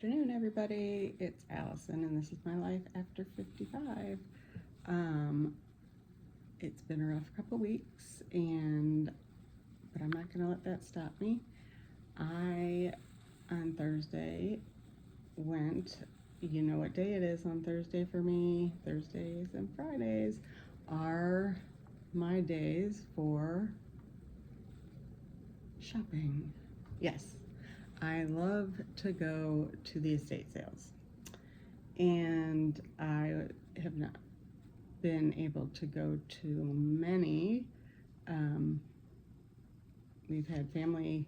afternoon, everybody. It's Allison, and this is my life after 55. It's been a rough couple weeks, but I'm not going to let that stop me. I, on Thursday, you know what day it is on Thursday for me. Thursdays and Fridays are my days for shopping. Yes. I love to go to the estate sales, and I have not been able to go to many. We've had family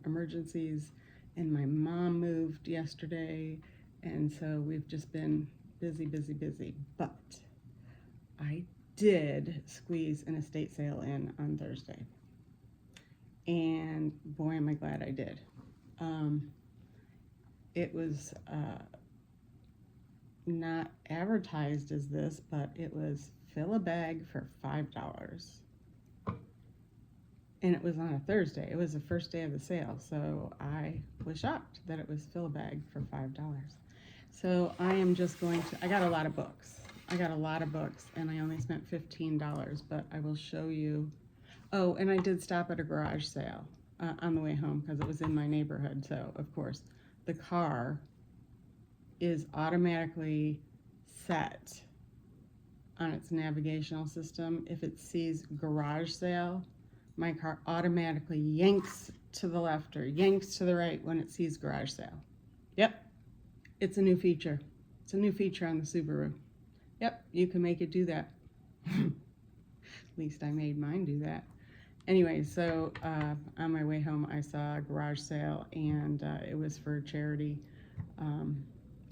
emergencies, and my mom moved yesterday, and so we've just been busy. But I did squeeze an estate sale in on Thursday, and boy, am I glad I did. It was not advertised as this, but it was fill a bag for $5. And it was on a Thursday. It was the first day of the sale, so I was shocked that it was fill a bag for $5. So I am just going to, I got a lot of books, and I only spent $15, but I will show you. Oh, and I did stop at a garage sale on the way home because it was in my neighborhood. So, of course, the car is automatically set on its navigational system. If it sees garage sale, my car automatically yanks to the left or yanks to the right when it sees garage sale. Yep, it's a new feature. It's a new feature on the Subaru. Yep, you can make it do that. At least I made mine do that. Anyway, so on my way home, I saw a garage sale, and it was for charity.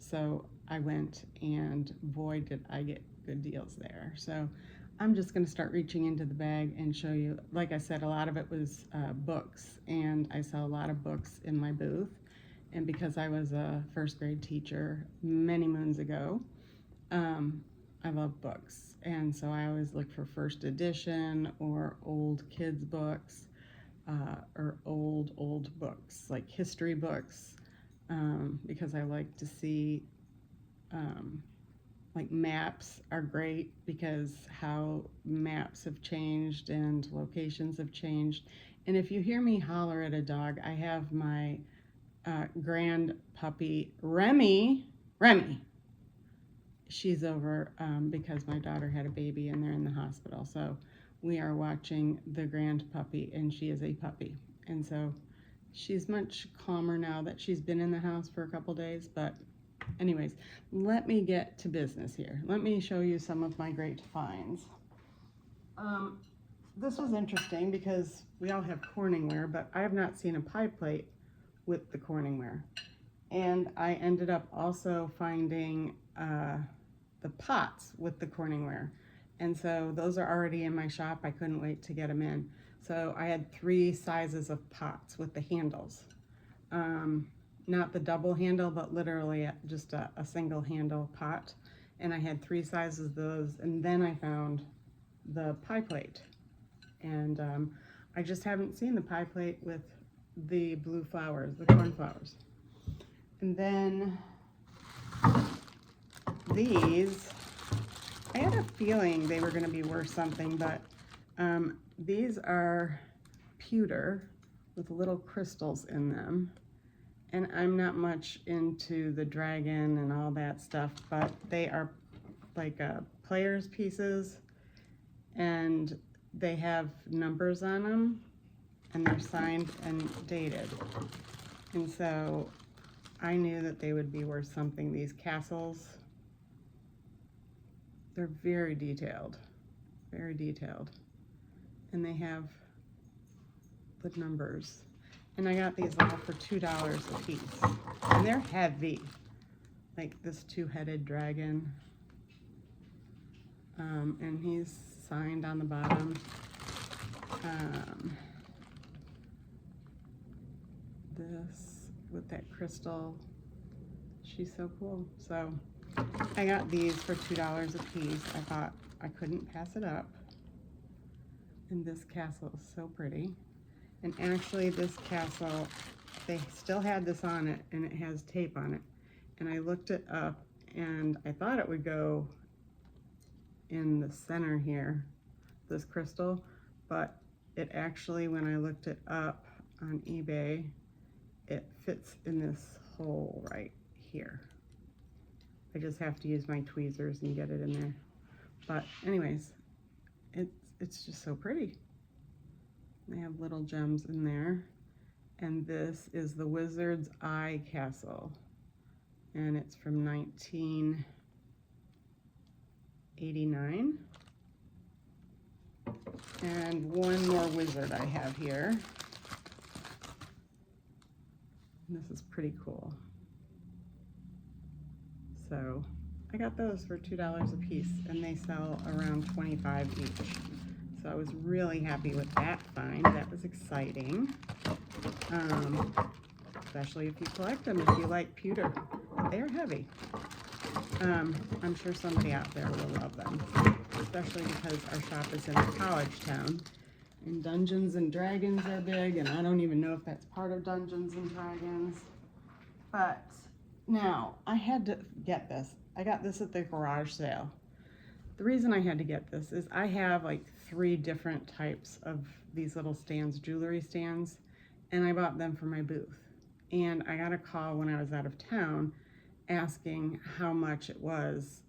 So I went, and boy, did I get good deals there. So I'm just going to start reaching into the bag and show you. Like I said, a lot of it was books, and I saw a lot of books in my booth. And because I was a first grade teacher many moons ago, I love books, and so I always look for first edition or old kids books, or old books, like history books, because I like to see, like maps are great because how maps have changed and locations have changed. And if you hear me holler at a dog, I have my grand puppy, Remy. She's over because my daughter had a baby and they're in the hospital. So we are watching the grand puppy, and she is a puppy. And so she's much calmer now that she's been in the house for a couple days. But anyways, let me get to business here. Let me show you some of my great finds. This was interesting because we all have Corningware, but I have not seen a pie plate with the Corningware. And I ended up also finding the pots with the Corningware. And so those are already in my shop. I couldn't wait to get them in. So I had 3 sizes of pots with the handles. Not the double handle, but literally just a single handle pot. And I had 3 sizes of those. And then I found the pie plate. And I just haven't seen the pie plate with the blue flowers, the corn flowers. And then these, I had a feeling they were going to be worth something, but these are pewter with little crystals in them. And I'm not much into the dragon and all that stuff, but they are like players' pieces, and they have numbers on them, and they're signed and dated. And so I knew that they would be worth something. These castles, they're very detailed, and they have the numbers. And I got these all for $2 a piece, and they're heavy, like this 2-headed dragon, and he's signed on the bottom. This with that crystal, she's so cool. So I got these for $2 a piece. I thought I couldn't pass it up. And this castle is so pretty. And actually this castle they still had this on it, and it has tape on it. And I looked it up, and I thought it would go in the center here, this crystal, but it actually, when I looked it up on eBay, it fits in this hole right here. I just have to use my tweezers and get it in there. But anyways, it's just so pretty. They have little gems in there. And this is the Wizard's Eye Castle. And it's from 1989. And one more wizard I have here. And this is pretty cool. So I got those for $2 a piece, and they sell around 25 each. So I was really happy with that find. That was exciting. Especially if you collect them, if you like pewter. But they're heavy. I'm sure somebody out there will love them, especially because our shop is in a college town, and Dungeons and Dragons are big, and I don't even know if that's part of Dungeons and Dragons. But now, I had to get this. I got this at the garage sale. The reason I had to get this is I have like 3 different types of these little stands, jewelry stands, and I bought them for my booth. And I got a call when I was out of town asking how much it was,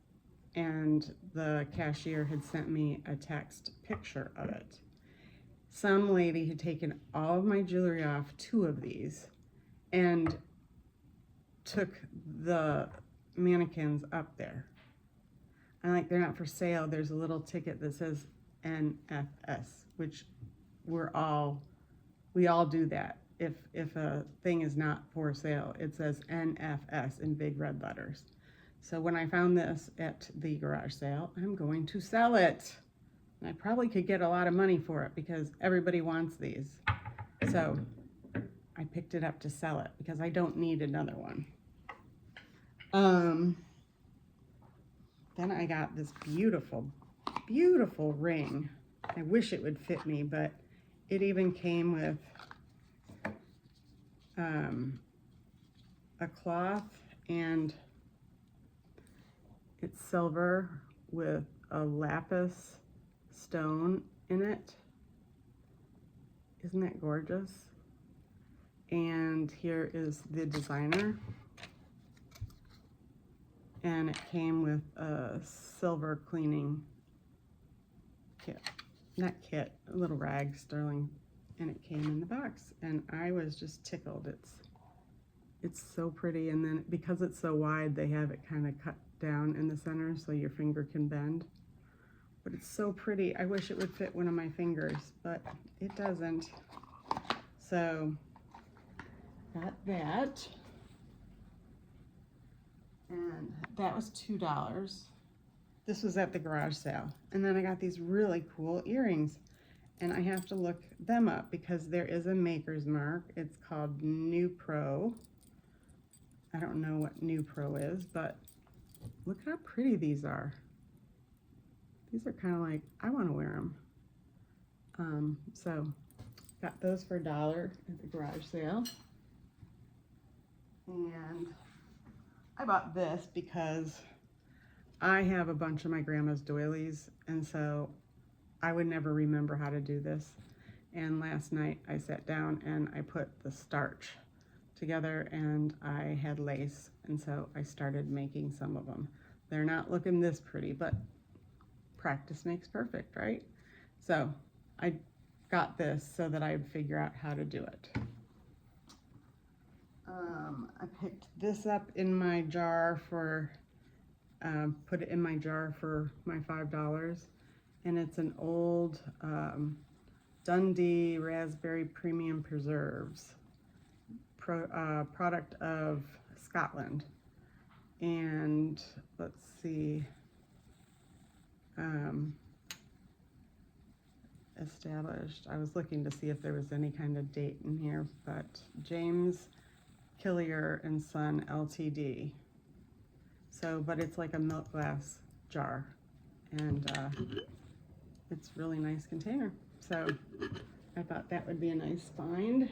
and the cashier had sent me a text picture of it. Some lady had taken all of my jewelry off 2 of these and took the mannequins up there. I'm like, they're not for sale. There's a little ticket that says NFS, which we all do that. If a thing is not for sale, it says NFS in big red letters. So when I found this at the garage sale, I'm going to sell it. And I probably could get a lot of money for it because everybody wants these. So I picked it up to sell it because I don't need another one. Then I got this beautiful, beautiful ring. I wish it would fit me, but it even came with a cloth, and it's silver with a lapis stone in it. Isn't that gorgeous? And here is the designer. And it came with a silver cleaning kit. Not kit, a little rag, sterling, and it came in the box. And I was just tickled. It's so pretty, and then because it's so wide, they have it kind of cut down in the center so your finger can bend. But it's so pretty. I wish it would fit one of my fingers, but it doesn't. So, got that. And that was $2. This was at the garage sale. And then I got these really cool earrings. And I have to look them up because there is a maker's mark. It's called New Pro. I don't know what New Pro is, but look how pretty these are. These are kind of like, I want to wear them. So got those for $1 at the garage sale. And I bought this because I have a bunch of my grandma's doilies, and so I would never remember how to do this. And last night I sat down and I put the starch together, and I had lace, and so I started making some of them. They're not looking this pretty, but practice makes perfect, right? So I got this so that I'd figure out how to do it. I picked this up in my jar for, put it in my jar for my $5, and it's an old Dundee Raspberry Premium Preserves, product of Scotland. And let's see, established, I was looking to see if there was any kind of date in here, but James Killier and Son Ltd. So, but it's like a milk glass jar, and it's a really nice container. So I thought that would be a nice find.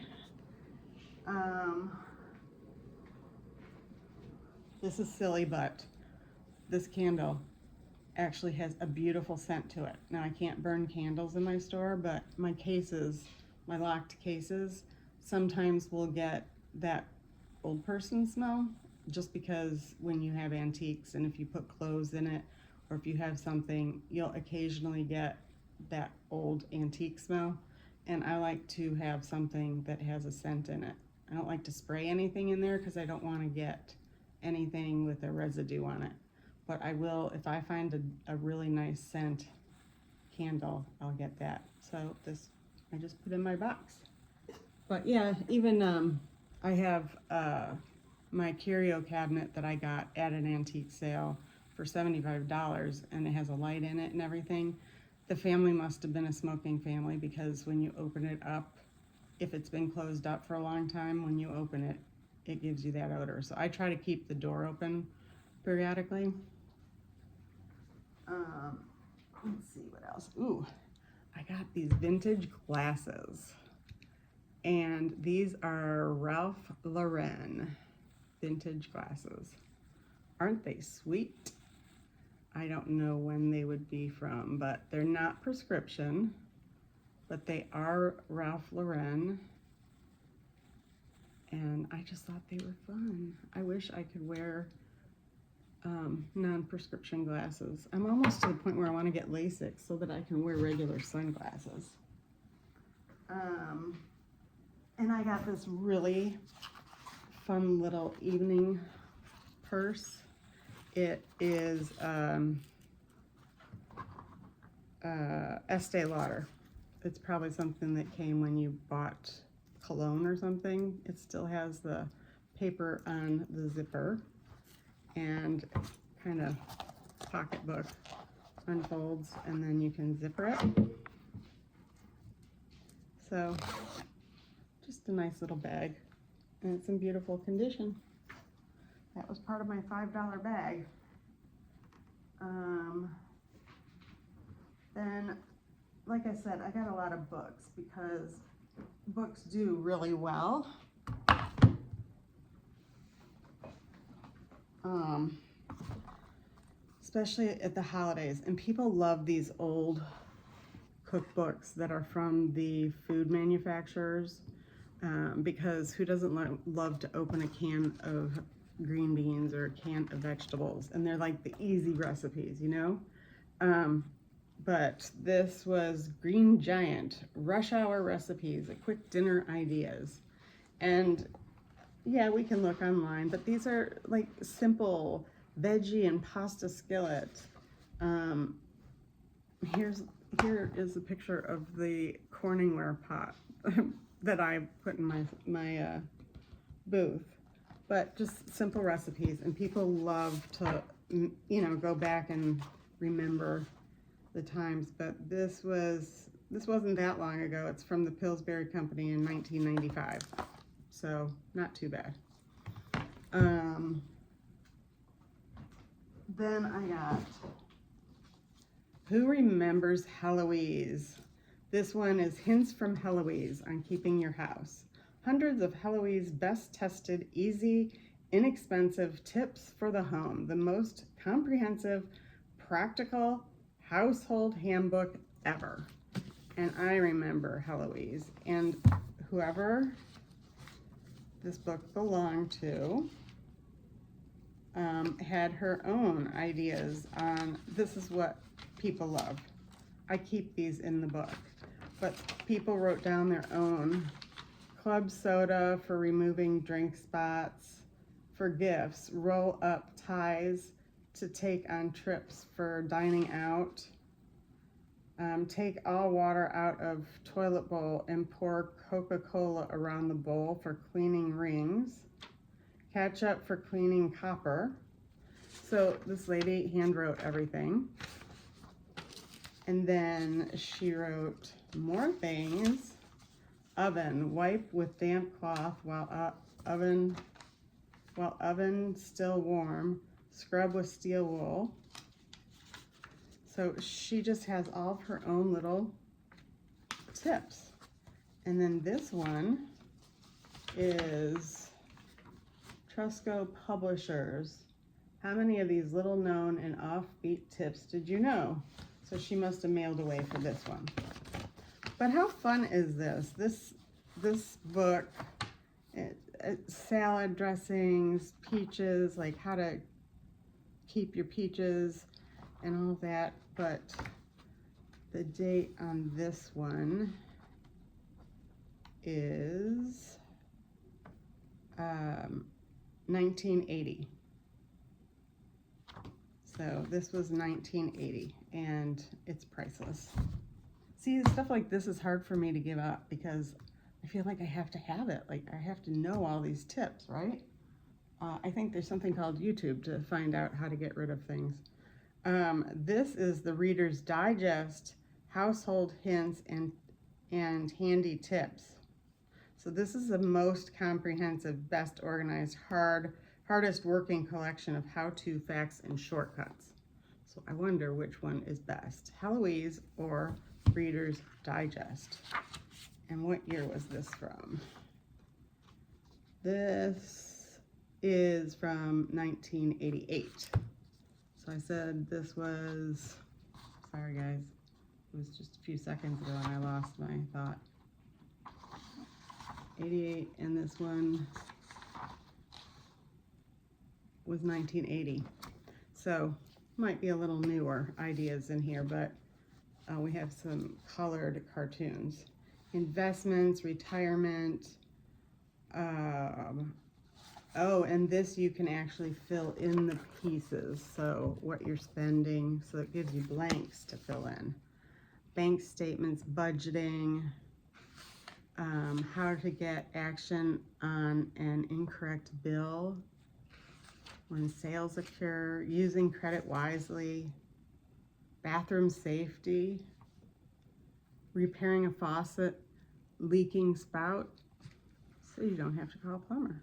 This is silly, but this candle actually has a beautiful scent to it. Now I can't burn candles in my store, but my cases, my locked cases, sometimes will get that old person smell, just because when you have antiques and if you put clothes in it, or if you have something, you'll occasionally get that old antique smell. And I like to have something that has a scent in it. I don't like to spray anything in there because I don't want to get anything with a residue on it. But I will, if I find a really nice scent candle, I'll get that. So this, I just put in my box. But yeah, even I have my curio cabinet that I got at an antique sale for $75, and it has a light in it and everything. The family must have been a smoking family, because when you open it up, if it's been closed up for a long time, when you open it, it gives you that odor. So I try to keep the door open periodically. Let's see what else. Ooh, I got these vintage glasses. And these are Ralph Lauren vintage glasses. Aren't they sweet? I don't know when they would be from, but they're not prescription, but they are Ralph Lauren. And I just thought they were fun. I wish I could wear non-prescription glasses. I'm almost to the point where I want to get LASIK so that I can wear regular sunglasses. And I got this really fun little evening purse. It is Estee Lauder. It's probably something that came when you bought cologne or something. It still has the paper on the zipper, and kind of pocketbook unfolds, and then you can zipper it. So just a nice little bag, and it's in beautiful condition. That was part of my $5 bag. Then, like I said, I got a lot of books because books do really well. Especially at the holidays, and people love these old cookbooks that are from the food manufacturers, because who doesn't love to open a can of green beans or a can of vegetables, and they're like the easy recipes, you know. But this was Green Giant Rush Hour Recipes, a quick dinner ideas. And yeah, we can look online, but these are like simple veggie and pasta skillet. Here is a picture of the Corningware pot that I put in my booth. But just simple recipes, and people love to, you know, go back and remember the times. But this wasn't that long ago. It's from the Pillsbury Company in 1995, so not too bad. Then I got Who Remembers Heloise? This one is Hints from Heloise on Keeping Your House. Hundreds of Heloise's best tested, easy, inexpensive tips for the home. The most comprehensive, practical household handbook ever. And I remember Heloise, and whoever this book belonged to had her own ideas on this is what people love. I keep these in the book, but people wrote down their own. Club soda for removing drink spots, for gifts, roll up ties to take on trips for dining out, take all water out of toilet bowl and pour Coca-Cola around the bowl for cleaning rings, ketchup for cleaning copper. So this lady hand wrote everything. And then she wrote more things. Oven, wipe with damp cloth while oven still warm, scrub with steel wool. So she just has all of her own little tips. And then this one is Trusco Publishers. How many of these little known and offbeat tips did you know? So she must have mailed away for this one. But how fun is this? This book, salad dressings, peaches, like how to keep your peaches and all that. But the date on this one is 1980. So this was 1980, and it's priceless. See, stuff like this is hard for me to give up because I feel like I have to have it. Like I have to know all these tips, right? I think there's something called YouTube to find out how to get rid of things. This is the Reader's Digest Household Hints and Handy Tips. So this is the most comprehensive, best organized, hardest working collection of how-to facts and shortcuts. So I wonder which one is best, Heloise or Reader's Digest. And what year was this from? This is from 1988. So I said this was, sorry guys, it was just a few seconds ago and I lost my thought. 88, and this one was 1980. So might be a little newer ideas in here, but we have some colored cartoons. Investments, retirement. Oh, and this you can actually fill in the pieces. So what you're spending, so it gives you blanks to fill in. Bank statements, budgeting. How to get action on an incorrect bill when sales occur, using credit wisely, bathroom safety, repairing a faucet, leaking spout, so you don't have to call a plumber,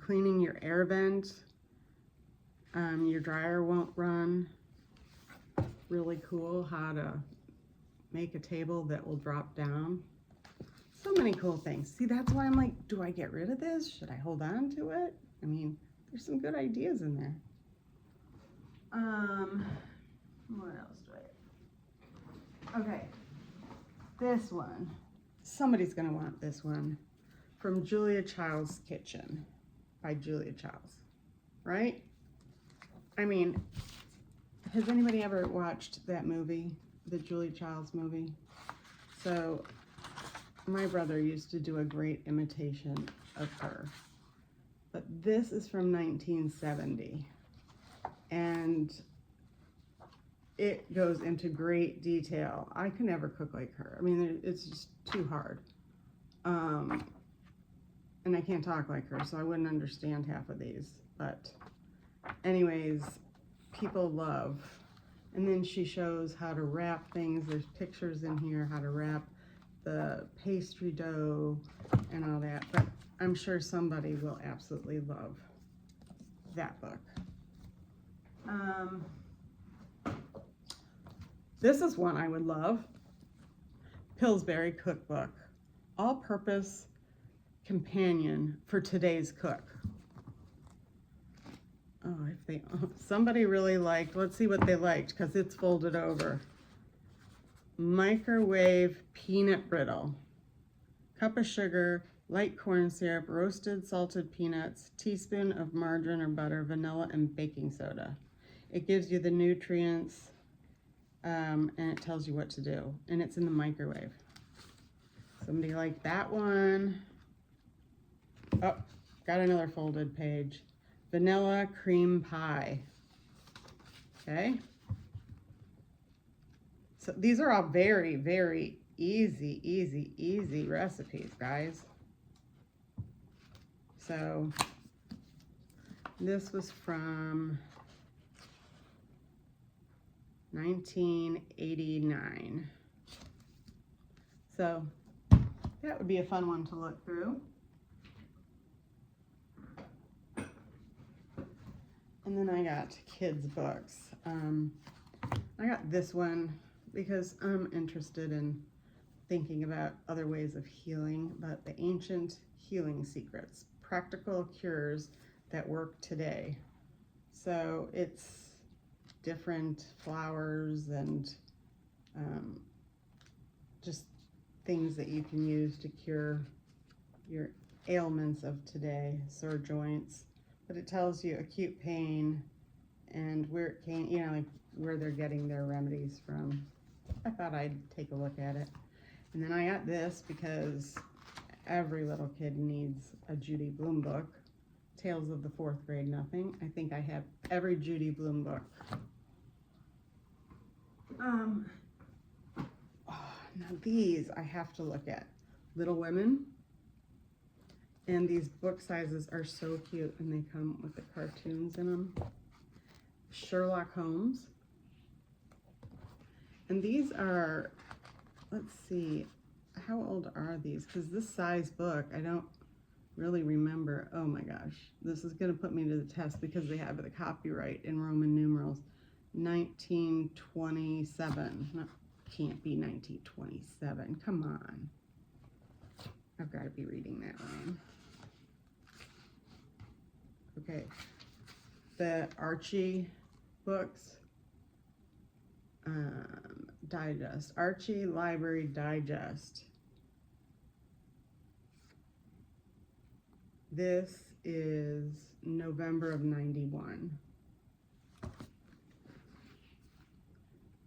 cleaning your air vent, your dryer won't run, really cool, how to make a table that will drop down. So many cool things. See, that's why I'm like, do I get rid of this? Should I hold on to it? I mean, there's some good ideas in there. What else do I have? Okay, this one. Somebody's gonna want this one. From Julia Child's Kitchen by Julia Child, right? I mean, has anybody ever watched that movie, the Julia Child's movie? So, my brother used to do a great imitation of her. But this is from 1970. And it goes into great detail. I could never cook like her. I mean, it's just too hard. And I can't talk like her, so I wouldn't understand half of these. But anyways, people love. And then she shows how to wrap things. There's pictures in here, how to wrap the pastry dough and all that, but I'm sure somebody will absolutely love that book. This is one I would love. Pillsbury Cookbook, all-purpose companion for today's cook. Oh, somebody really liked, let's see what they liked, because it's folded over. Microwave peanut brittle, cup of sugar, light corn syrup, roasted salted peanuts, teaspoon of margarine or butter, vanilla, and baking soda. It gives you the nutrients, and it tells you what to do, and it's in the microwave. Somebody liked that one. Oh, got another folded page. Vanilla cream pie. Okay. So these are all very, very easy recipes, guys. So this was from 1989. So that would be a fun one to look through. And then I got kids' books. I got this one because I'm interested in thinking about other ways of healing, but the ancient healing secrets, practical cures that work today. So it's different flowers and just things that you can use to cure your ailments of today, sore joints. But it tells you acute pain and where it came, you know, like where they're getting their remedies from. I thought I'd take a look at it. And then I got this because every little kid needs a Judy Blume book. Tales of the Fourth Grade Nothing. I think I have every Judy Blume book. Now these I have to look at. Little Women. And these book sizes are so cute, and they come with the cartoons in them. Sherlock Holmes. And these are, let's see, how old are these? Because this size book, I don't really remember. Oh my gosh, this is going to put me to the test because they have the copyright in Roman numerals. 1927. No, can't be 1927. Come on. I've got to be reading that one. Okay. The Archie books. Digest. Archie Library Digest. This is November of 91.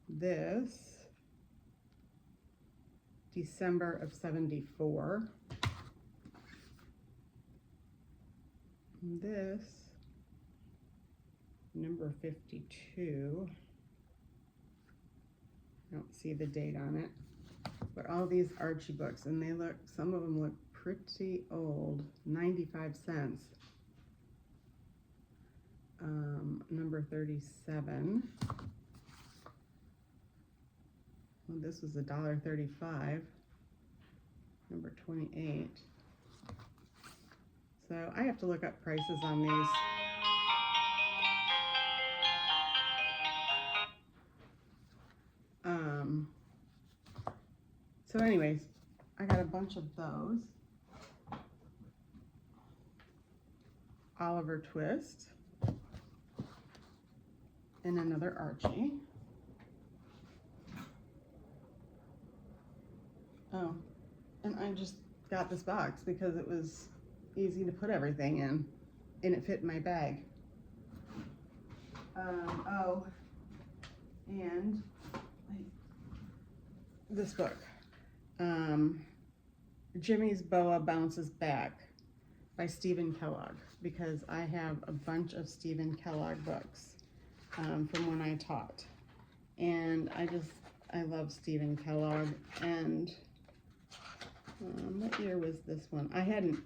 This, December of 74. And this, number 52. I don't see the date on it. But all these Archie books, and they look, some of them look pretty old. 95 cents. Number 37. Well, this was $1.35. Number 28. So I have to look up prices on these. So anyways, I got a bunch of those. Oliver Twist. And another Archie. Oh, and I just got this box because it was easy to put everything in, and it fit in my bag. Oh, and this book, Jimmy's Boa Bounces Back by Stephen Kellogg, because I have a bunch of Stephen Kellogg books from when I taught, and I love Stephen Kellogg. And what year was this one?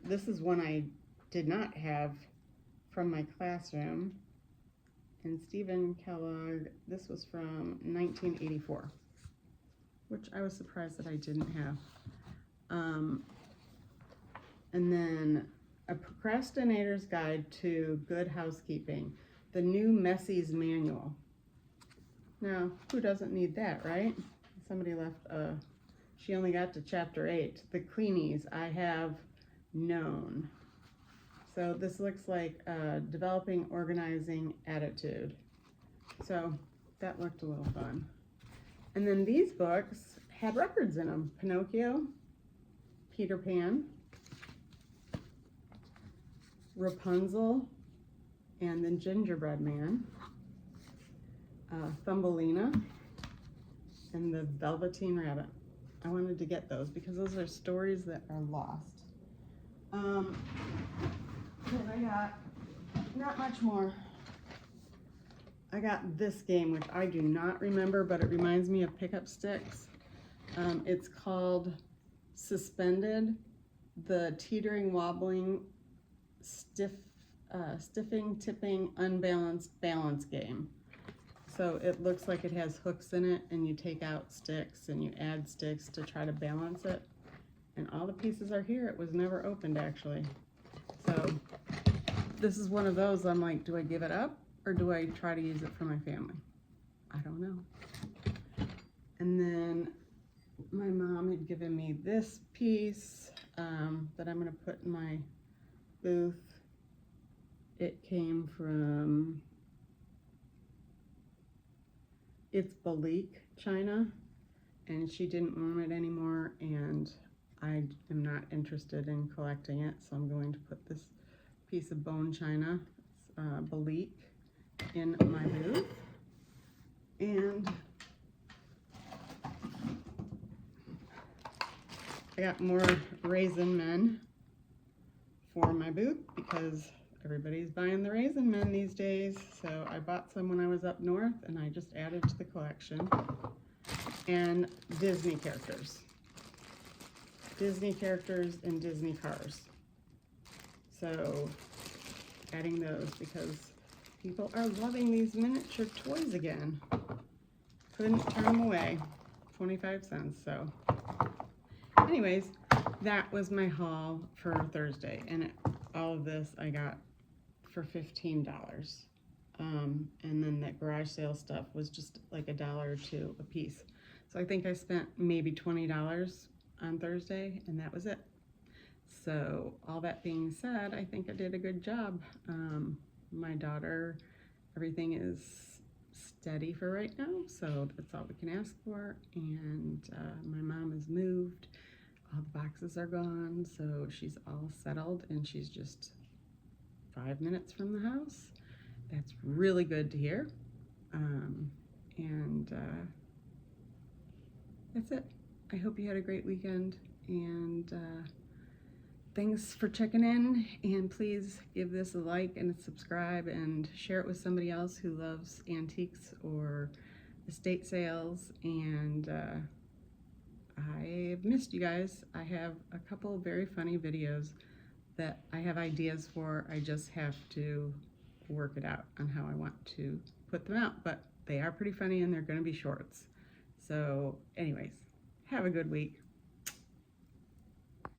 This is one I did not have from my classroom. And Stephen Kellogg, this was from 1984, which I was surprised that I didn't have. And then A Procrastinator's Guide to Good Housekeeping, the new Messie's Manual. Now, who doesn't need that, right? Somebody left she only got to chapter 8. The Cleanies, I have known. So this looks like developing organizing attitude. So that looked a little fun. And then these books had records in them. Pinocchio, Peter Pan, Rapunzel, and then Gingerbread Man, Thumbelina, and the Velveteen Rabbit. I wanted to get those because those are stories that are lost. Then I got not much more. I got this game, which I do not remember, but it reminds me of Pickup Sticks. It's called Suspended, the Teetering, Wobbling, Stiffing, Tipping, Unbalanced Balance Game. So it looks like it has hooks in it, and you take out sticks and you add sticks to try to balance it. And all the pieces are here. It was never opened, actually. So this is one of those, I'm like, do I give it up or do I try to use it for my family? I don't know. And then my mom had given me this piece that I'm going to put in my booth. It came from, it's Balik, China, and she didn't want it anymore, and I am not interested in collecting it, so I'm going to put this piece of bone china, Balik, in my booth. And I got more Raisin Men for my booth because everybody's buying the Raisin Men these days. So I bought some when I was up north and I just added to the collection. And Disney characters. Disney characters and Disney cars. So adding those because people are loving these miniature toys again. Couldn't turn them away. 25 cents, so. Anyways, that was my haul for Thursday, and all of this I got for $15. And then that garage sale stuff was just like $1 or $2 a piece. So I think I spent maybe $20 on Thursday, and that was it. So all that being said, I think I did a good job. My daughter, everything is steady for right now, so that's all we can ask for. And my mom has moved. All the boxes are gone, so she's all settled, and she's just 5 minutes from the house. That's really good to hear. That's it. I hope you had a great weekend, and thanks for checking in, and please give this a like and a subscribe and share it with somebody else who loves antiques or estate sales. And I've missed you guys. I have a couple of very funny videos that I have ideas for. I just have to work it out on how I want to put them out, but they are pretty funny and they're going to be shorts. So anyways, have a good week.